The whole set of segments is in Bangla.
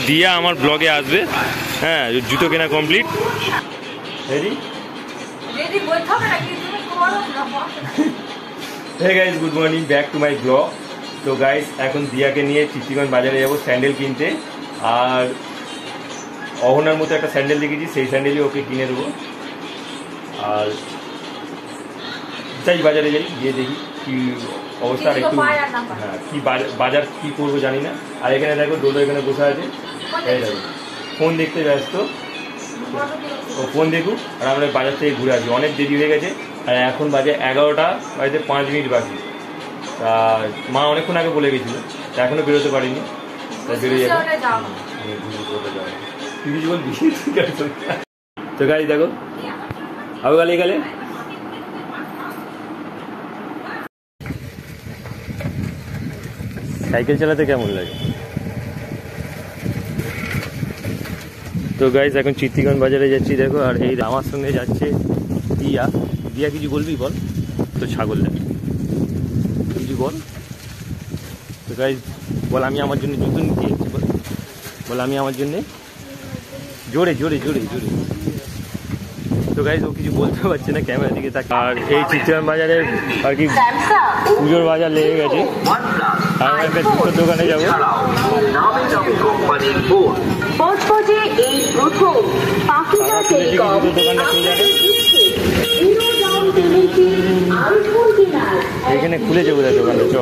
দিয়া আমার ব্লগে আসবে। হ্যাঁ, জুতো কেনা complete. Ready? Hey guys, good morning, back to my blog. তো গাইস, এখন দিয়াকে নিয়ে চিত্তিগঞ্জ বাজারে যাবো স্যান্ডেল কিনতে। আর অহনার মতো একটা স্যান্ডেল দেখেছি, সেই স্যান্ডেলই ওকে কিনে দেবো। আর যাই বাজারে যাই, গিয়ে দেখি কি অবস্থা। আর একটু হ্যাঁ, কি বাজার কি করবো জানি না। আর এখানে দেখো ডোডো এখানে বসে আছে, এই দেখো ফোন দেখতে ব্যস্ত। ও ফোন দেখুক আর আমরা বাজার থেকে ঘুরে আসি। অনেক দেরি হয়ে গেছে, আর এখন বাজে 11টা, বাজতে 5 মিনিট বাকি। তা মা অনেকক্ষণ আগে বলে গেছিলো, এখনো বেরোতে পারিনি, তাই বেরিয়ে যাবো। তুই কিছু বলবি? তো গাড়ি দেখো আবে গালে গেলে। সাইকেল চালাতে কেমন লাগে? তো গাইস, এখন চিত্তিগঞ্জ বাজারে যাচ্ছি দেখো। আর এই আমার সঙ্গে যাচ্ছে দিয়া। দিয়া কিছু বলবি বল, তো ছাগল দেখ কিছু বল। তো গাইস বল, আমি আমার জন্য জুতো নিতে যাচ্ছি। বল আমি আমার জন্যে জোরে জোরে জোরে জোরে। তো গাইস ও কিছু বলতে পারছে না, ক্যামেরা দিকে তাক। আর এই চিত্তিগঞ্জ বাজারে আর কি পুজোর বাজার লেগে গেছে। আমি একটা জুতোর দোকানে যাবো। এখানে খুলেছে বোধ হয় দোকানটা, চ।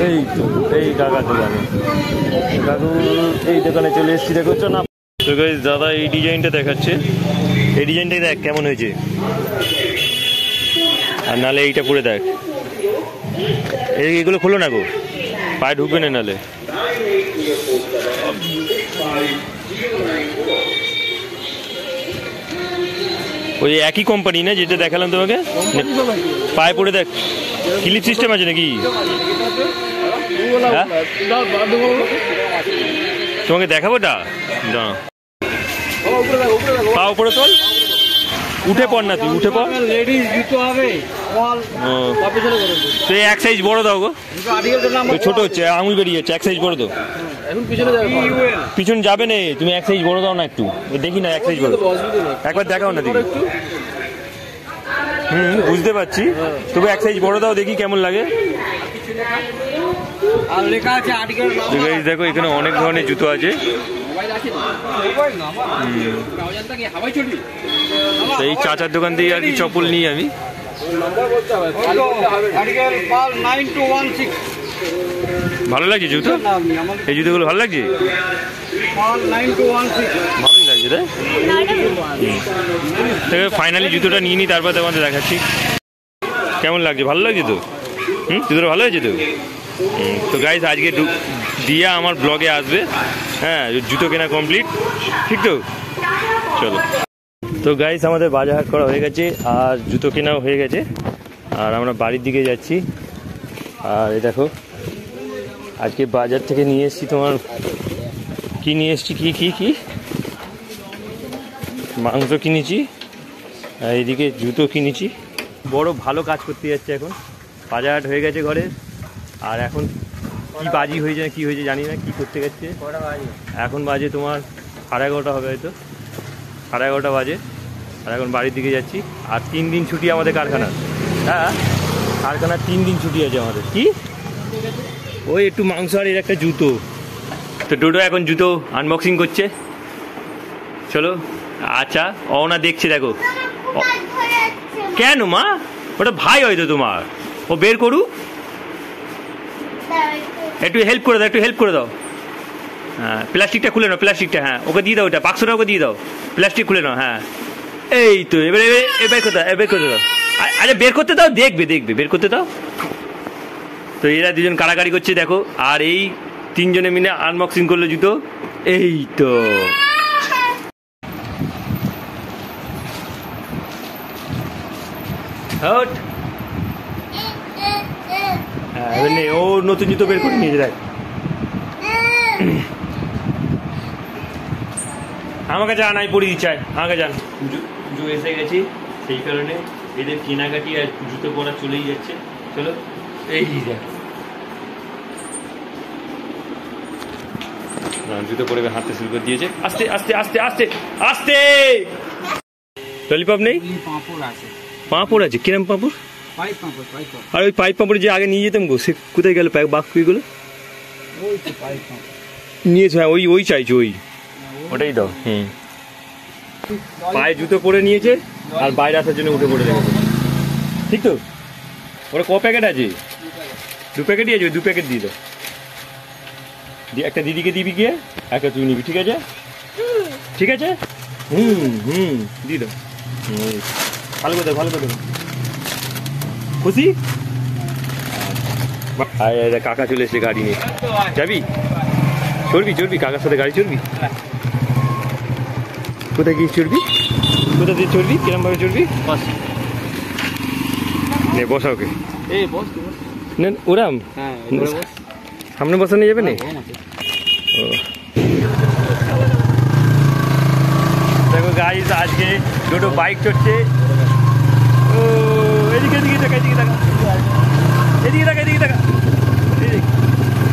এই তো এই কাকার দোকানে, কাকু এই দোকানে চলে এসেছি দেখো, চ না। তো গাইস দাদা এই ডিজাইনটা দেখাচ্ছে, এই ডিজাইনটা দেখ কেমন হয়েছে। আর নালে এইটা পরে দেখ, এইগুলো খোলো না গো, পায়ে ঢুকবে না নালে। ওই একই কোম্পানি না যেটা দেখালাম তোমাকে, পায়ে পরে দেখ। ক্লিপ সিস্টেম আছে নাকি? তোমাকে দেখাবো টা, পা উপরে তোল, উঠে পড় না, তুই উঠে পড়। তুই এক সাইজ বড় দাও গো, ছোট হচ্ছে, আঙুল বেরিয়ে যাচ্ছে, এক সাইজ বড় দাও। পিছন যাবে না, তুমি এক সাইজ বড় দাও না একটু, দেখি না এক সাইজ বড়, একবার দেখাও না দেখি। বুঝতে পারছি, তবু এক সাইজ বড় দাও দেখি কেমন লাগে। দেখো এখানে অনেক ধরনের জুতো আছে। এই চাচার দোকান থেকে আর কি চপ্পল নিই আমি। ভালো লাগছে জুতো, এই জুতোগুলো ভালো লাগছে, ভালোই লাগছে রে। ফাইনালি জুতোটা নিয়ে নিই, তারপর তোমাদের দেখাচ্ছি কেমন লাগছে। ভালো লাগছে তো? জুতোটা ভালো হয়েছে তো? তো গাইস আজকে দিয়া আমার ব্লগে আসবে। হ্যাঁ, জুতো কেনা কমপ্লিট, ঠিক তো? চলো। তো গাইস আমাদের বাজার হাট করা হয়ে গেছে, আর জুতো কেনাও হয়ে গেছে, আর আমরা বাড়ির দিকে যাচ্ছি। আর এই দেখো আজকে বাজার থেকে নিয়ে এসেছি, তোমার কি নিয়ে এসেছি, কি কি কি মাংস কিনেছি, আর এইদিকে জুতো কিনেছি। বড় ভালো কাজ করতে যাচ্ছে এখন, বাজার হাট হয়ে গেছে ঘরে। আর এখন কি বাজি হয়ে যায়, কি হয়েছে জানি না, কি করতে গেছে। এখন বাজে তোমার 11:30 হবে হয়তো, 11:30 বাজে। আর এখন বাড়ির দিকে যাচ্ছি। আর 3 দিন ছুটি আমাদের কারখানার। হ্যাঁ, কারখানার 3 দিন ছুটি আছে আমাদের। কি ওই একটু মাংস আর এর একটা জুতো। তো ডোডো এখন জুতো আনবক্সিং করছে, চলো। আচ্ছা অনা দেখছে, দেখো। কেন মা, ওটা ভাই হয়তো তোমার, ও বের করুক, একটু হেল্প করে দাও, একটু হেল্প করে দাও। হ্যাঁ, প্লাস্টিকটা খুলে নাও, প্লাস্টিকটা, হ্যাঁ ওকে দিয়ে দাও, ওটা বাক্সটা ওকে দিয়ে দাও, প্লাস্টিক খুলে নাও। হ্যাঁ এই তো, এবার বের করতে দাও, বের করতে দাও। আরে বের করতে দাও, দেখবে দেখবে, বের করতে দাও। তো এরা দুজন কাড়াকাড়ি করছে দেখো, আর এই 3 জনে মিলে আনবক্সিং করলো জুতো। এই তো হট, হ্যাঁ এবার নেই, ও নতুন জুতো বের করে নিয়েছে দেখ। আমাকে যা নাই পড়ি দিচ্ছে, আমাকে যান। পুজো এসে গেছি, সেই কারণে এদের কেনাকাটি আর জুতো পরা চলেই যাচ্ছে। চলো এই দেখ, জুতো পরে হাঁটতে শুরু করে দিয়েছে। আস্তে আস্তে আস্তে আস্তে আস্তে। ললিপপ নেই, পাঁপড় আছে। কিরম পাঁপড়? আর ওই পাইপ পাঁপড় যে আগে নিয়ে যেতাম গো, সে কোথায় গেল বাকুইগুলো? নিয়েছে, হ্যাঁ ওই চাইছো, ওটাই দাও। পায়ে জুতো পরে নিয়েছে আর বাইরে আসার জন্য উঠে পড়ে দেখেছে, ঠিক তো? ওরা ক প্যাকেট আছে? 2 প্যাকেটই আছে, 2 প্যাকেট দিয়ে দাও। একটা দিদিকে দিবি গিয়ে, একটা তুই নিবি, ঠিক আছে? ঠিক আছে, দিয়ে দাও। ভালো করে দাও, ভালো করে দাও। খুশি? কাকা চলে এসে গাড়ি নিয়ে। যাবি? চড়বি কাকার সাথে গাড়ি চড়বি? কোথায় গিয়ে চড়বি? কোথা দিয়ে চড়বি? কিরম ভাবে চড়বি? বসা ওকে। ওরাম সামনে বসানো যাবে না? দেখো গাইস, আজকে দুটো বাইক চড়ছে। ও এদিকে এদিকে টাকা, এদিকে টাকা, এদিকে টাকা, এদিকে টাকা।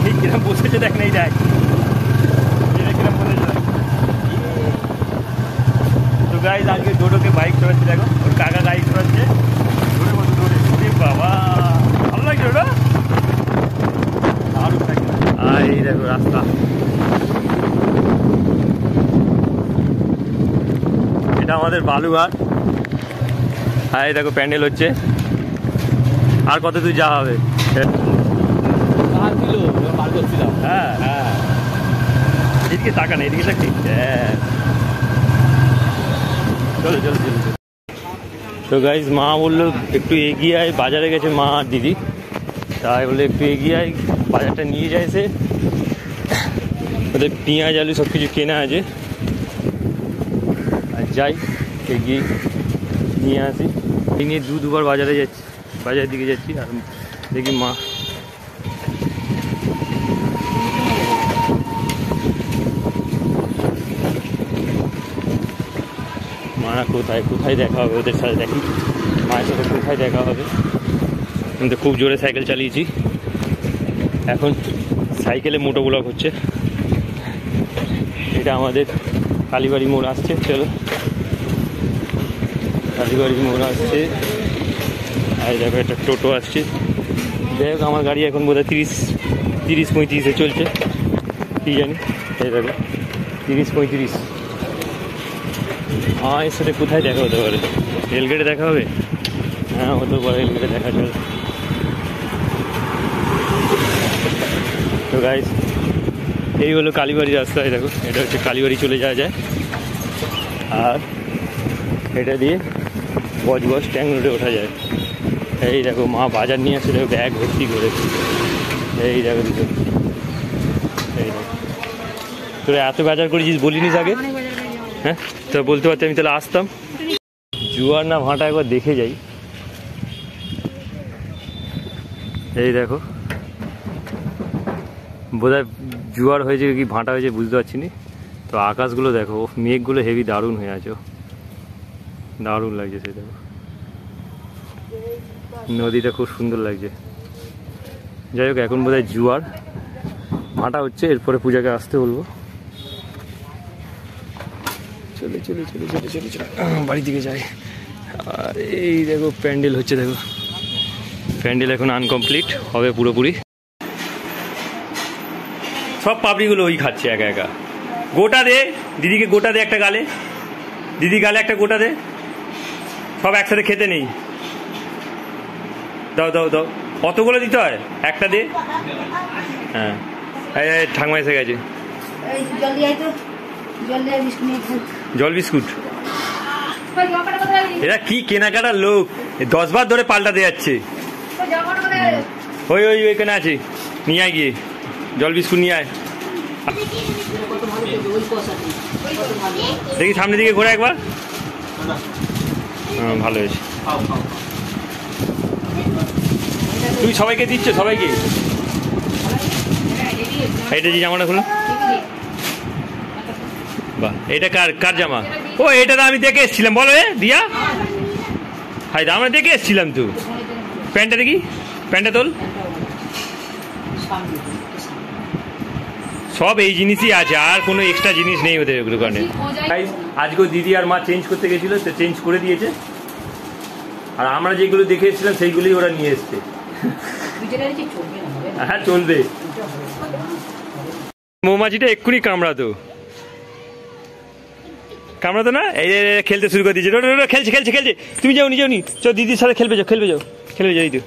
এই কিরম বসেছে দেখ, নাই দেখ কিরম বসেছে। তো গাইস, আজকে দুটোকে বাইক চড়াচ্ছে। দেখো ওর কাকা গাড়ি চড়াচ্ছে। বাবা ভালো লাগছে ওটা। আর এই দেখো রাস্তা, এটা আমাদের বালুঘাট। আর এই দেখো প্যান্ডেল হচ্ছে। আর কত দূর যাওয়া হবে? হ্যাঁ হ্যাঁ, এদিকে টাকা নেই, এদিকে ঠিক। হ্যাঁ চলো চলো চলো। তো গাইজ, মা বললো একটু এগিয়ে আয়, বাজারে গেছে মা আর দিদি, তাই বললো একটু এগিয়ে আয়, বাজারটা নিয়ে যায়। সে ওদের পেঁয়াজ আলু সব কিছু কেনা আছে, আর যাই এগিয়ে নিয়ে আসি। এই নিয়ে দুবার বাজারে যাচ্ছি, বাজারের দিকে যাচ্ছি। আর দেখি মা কোথায় কোথায় দেখা হবে ওদের সাথে। দেখি মায়ের সাথে কোথায় দেখা হবে। কিন্তু খুব জোরে সাইকেল চালিয়েছি, এখন সাইকেলে মোটো ব্লক হচ্ছে। এটা আমাদের কালীবাড়ি মোড় আসছে। চলো, কালীবাড়ি মোড় আসছে। আর দেখো একটা টোটো আসছে। যাই হোক, আমার গাড়ি এখন বোধহয় 30-35-এ চলছে, কি জানি। এই দেখো 30-35। এর সাথে কোথায় দেখা হতে পারে? রেলগেটে দেখা হবে? হ্যাঁ হতে পারে, রেলগেটে দেখা চলে। তো গাইস, এই হলো কালীবাড়ির রাস্তায়। দেখো এটা হচ্ছে কালীবাড়ি চলে যাওয়া যায়। আর এটা দিয়ে বজবজ ট্যাং রোডে ওঠা যায়। এই দেখো মা বাজার নিয়ে আসছে, দেখো ব্যাগ ভর্তি করে। এই দেখো দুটো, এই দেখো। তোরা এত বাজার করেছিস বলিনিস আগে? হ্যাঁ, তো বলতে পারছি, আমি তাহলে আসতাম। জুয়ার না ভাঁটা একবার দেখে যাই। এই দেখো, বোধহয় জুয়ার হয়েছে কি ভাঁটা হয়েছে বুঝতে পারছি না। তো আকাশগুলো দেখো, মেঘগুলো হেভি দারুণ হয়ে আছে, দারুণ লাগছে। সেই দেখো নদীটা খুব সুন্দর লাগছে। যাই হোক, এখন বোধহয় জুয়ার ভাঁটা হচ্ছে, এরপরে পূজাকে আসতে বলবো। চলে চলে চলে চলে চলে চলে বাড়ি দিকে যাই। আর এই দেখো প্যান্ডেল হচ্ছে, দেখো প্যান্ডেল এখন আনকমপ্লিট, হবে পুরোপুরি। সব পাপড়িগুলো ওই খাচ্ছে একা একা। গোটা দে দিদিকে, গোটা দে একটা গালে, দিদি গালে একটা গোটা দে। সব একসাথে খেতে নেই, দাও দাও দাও। কতগুলো দিতে হয়? একটা দে। হ্যাঁ, ঠাকুমা এসে গেছে। জল বিস্কুট। এরা কি কেনাকাটার লোক, 10 বার ধরে পাল্টাতে যাচ্ছে। ওই ওই ওইখানে আছে, নিয়ে আয় গিয়ে জল বিস্কুট নিয়ে আয়। দেখি সামনের দিকে ঘোরা একবার। হ্যাঁ ভালো হয়েছে। তুমি সবাইকে দিচ্ছ? সবাইকে? এটা যে জামাটা খুলো। বাহ, এটা কার কার জামা? ও এটা তো আমি দেখে এসেছিলাম। বলো দিয়া, হাই আমরা দেখে এসেছিলাম। তো প্যান্টটা দেখি, প্যান্টটা তোল। সব এই জিনিসই আছে, আর কোনো এক্সট্রা জিনিস নেই ওদের দোকানে। আজকেও দিদি আর মা চেঞ্জ করতে গেছিলো, তো চেঞ্জ করে দিয়েছে। আর আমরা যেগুলো দেখে এসেছিলাম সেইগুলোই ওরা নিয়ে এসছে। হ্যাঁ চলবে। মৌমাছিটা এক্ষুনি কামড়াতো না, এই খেলতে শুরু করে দিয়েছে। খেলছে খেলছে খেলছে, তুমি যাও নি চো দিদির সাথে খেলবে যাও এই তো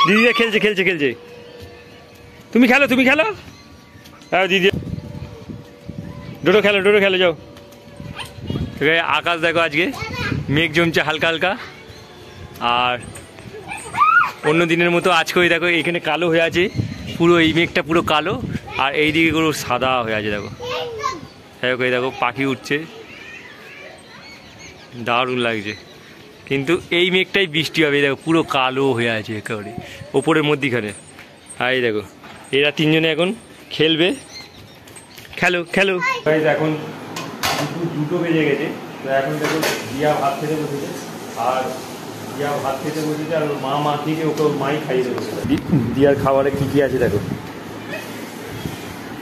দিদিরা খেলছে। তুমি খেলো হ্যাঁ দিদি, ডোডো খেলো যাও। আকাশ দেখো, আজকে মেঘ জমছে হালকা হালকা, আর অন্য দিনের মতো আজকে ওই দেখো এখানে কালো হয়ে আছে পুরো, এই মেঘটা পুরো কালো, আর এই দিকে পুরো সাদা হয়ে আছে দেখো। হ্যাঁ এই দেখো পাখি উঠছে, দারুণ লাগছে। কিন্তু এই মেঘটাই বৃষ্টি হবে, দেখো পুরো কালো হয়ে আছে একেবারে ওপরের মধ্যিখানে। আর এই দেখো এরা তিনজনে এখন খেলবে। খেলো এখন 2টো বেজে গেছে। তো এখন দেখো দিয়া ভাত খেতে বসেছে, আর ওর মা থেকে ওকে মাই খাইয়ে দেবো। দিয়ার খাবারে কী আছে দেখো,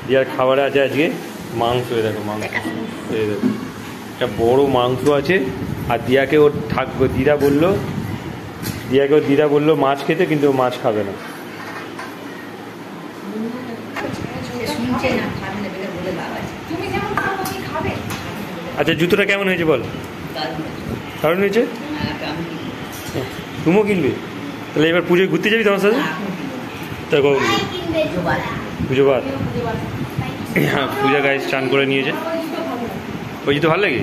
দিয়ার খাবারে আছে আজকে মাংস। দেখো মাংস, এই দেখো একটা বড় মাংস আছে। আর দিয়াকে ওর দিদা বললো মাছ খেতে, কিন্তু ও মাছ খাবে না। আচ্ছা জুতোটা কেমন হয়েছে বল? দারুণ হয়েছে। তুমিও কিনবে? তাহলে এবার পুজোয় ঘুরতে যাবি তোমার সাথে? পুজো বাদ। হ্যাঁ পূজা গায়ে স্নান করে নিয়েছে, ওই জুতো ভালো লাগে।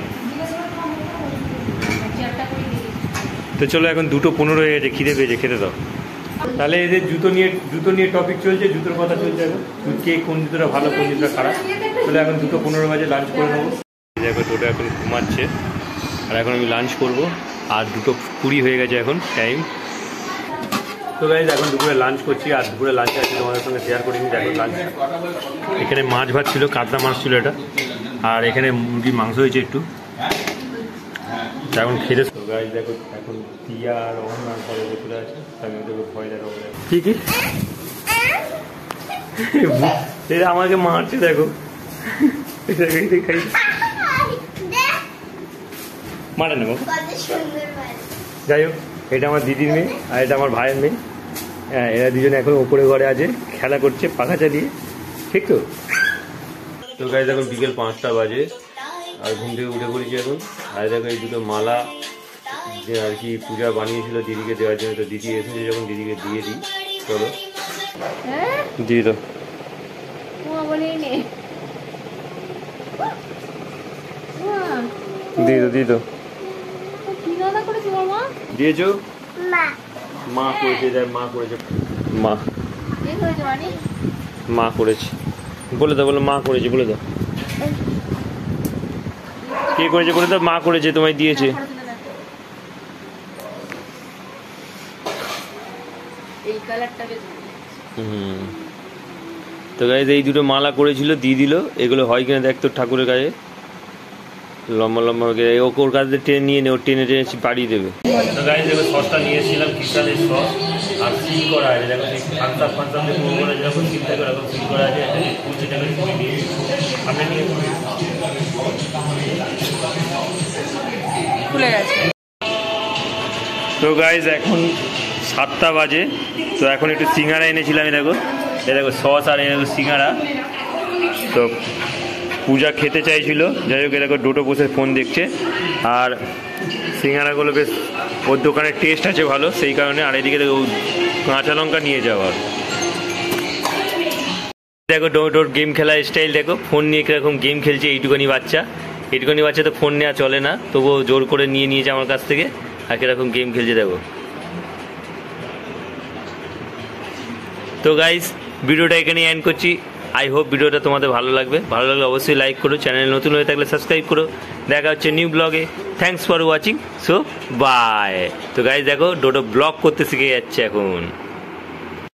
তো চলো এখন 2:15 হয়ে গেছে, খিদে পেয়েছে, খেতে দাও। তাহলে এদের জুতো নিয়ে টপিক চলছে, জুতোর কথা চলছে এখন, কে কোন জুতোটা ভালো কোন জুতোটা খারাপ। তাহলে এখন 2:15 বাজে, লাঞ্চ করে নেবো। দেখো টোটো এখন ঘুমাচ্ছে, আর এখন আমি লাঞ্চ করব। আর 2:20 হয়ে গেছে এখন টাইম। তো গাইজ এখন দুপুরে লাঞ্চ করছি, আর দুপুরে লাঞ্চে আছে তোমাদের সঙ্গে শেয়ার করিনি। দেখো লাঞ্চ এখানে মাছ ভাত ছিল, কাতলা মাছ ছিল এটা, আর এখানে মুরগির মাংস হয়েছে একটু। এখন খেতে গাইজ দেখো এখন টিয়া আর অহনার ঘরে বসে আছে, আমি দেখো ভয় দেখো কি এটা আমাকে মারছে দেখো, মারে নেবো। যাই হোক এটা আমার দিদির মেয়ে, আর এটা আমার ভাইয়ের মেয়ে। হ্যাঁ এরা দুজনে এখন ওপরে ঘরে আছে, খেলা করছে পাখা চালিয়ে, ঠিক তো। তো গাইজ এখন বিকেল 5টা বাজে, আর ঘুম থেকে উঠে পড়েছি এখন। আর দেখো এই দুটো মালা যে আর কি পূজা বানিয়েছিল দিদিকে দেওয়ার জন্য, তো দিদি এসেছে যখন দিদিকে দিয়ে দিই। চলো দিয়ে দাও, দিয়েছো। মা করেছে বলে দাও, বলো মা করেছে বলে দাও। কে করেছে বলে দাও, মা করেছে, তোমায় দিয়েছে। তো গাইজ এই দুটো মালা করেছিল, দিয়ে দিল। এগুলো হয় কিনা দেখ তোর ঠাকুরের কাছে, লম্বা লম্বা ওকে ওর কাছে টেনে নিয়ে নে, ওর টেনে বাড়িয়ে দেবে। তো গাইজ দেখো সসটা নিয়ে এসেছিলাম, কিষানের সস, আর সিল করা আছে দেখো, সেই ফান্সাপ যখন সিল থাকে ওরকম সিল করা আছে। আপনি নিয়ে খুলে গেছে। তো গাইজ এখন 7টা বাজে, তো এখন একটু সিঙ্গারা এনেছিলাম। দেখো সস আর দেখো সিঙ্গারা। তো পূজা খেতে চাইছিল, যাই হোক এরকম ডোটো বসে ফোন দেখছে। আর সিঙ্গারাগুলো বেশ ওর দোকানের টেস্ট আছে ভালো, সেই কারণে। আর এদিকে দেখো কাঁচা লঙ্কা নিয়ে যাওয়ার। দেখো ডোটোর গেম খেলার স্টাইল দেখো, ফোন নিয়ে কীরকম গেম খেলছে। এইটুখানি বাচ্চা তো ফোন নেওয়া চলে না, তবুও জোর করে নিয়েছে আমার কাছ থেকে, আর কীরকম গেম খেলছে দেখো। তো গাইস ভিডিওটা এখানে এন্ড করছি। আই হোপ ভিডিওটা তোমাদের ভালো লাগবে অবশ্যই লাইক করো, চ্যানেল নতুন হয়ে থাকলে সাবস্ক্রাইব করো। দেখা হচ্ছে নিউ ব্লগে। Thanks for watching, so bye. তো গাইস দেখো ডোটো ব্লগ করতে শিখে যাচ্ছে এখন।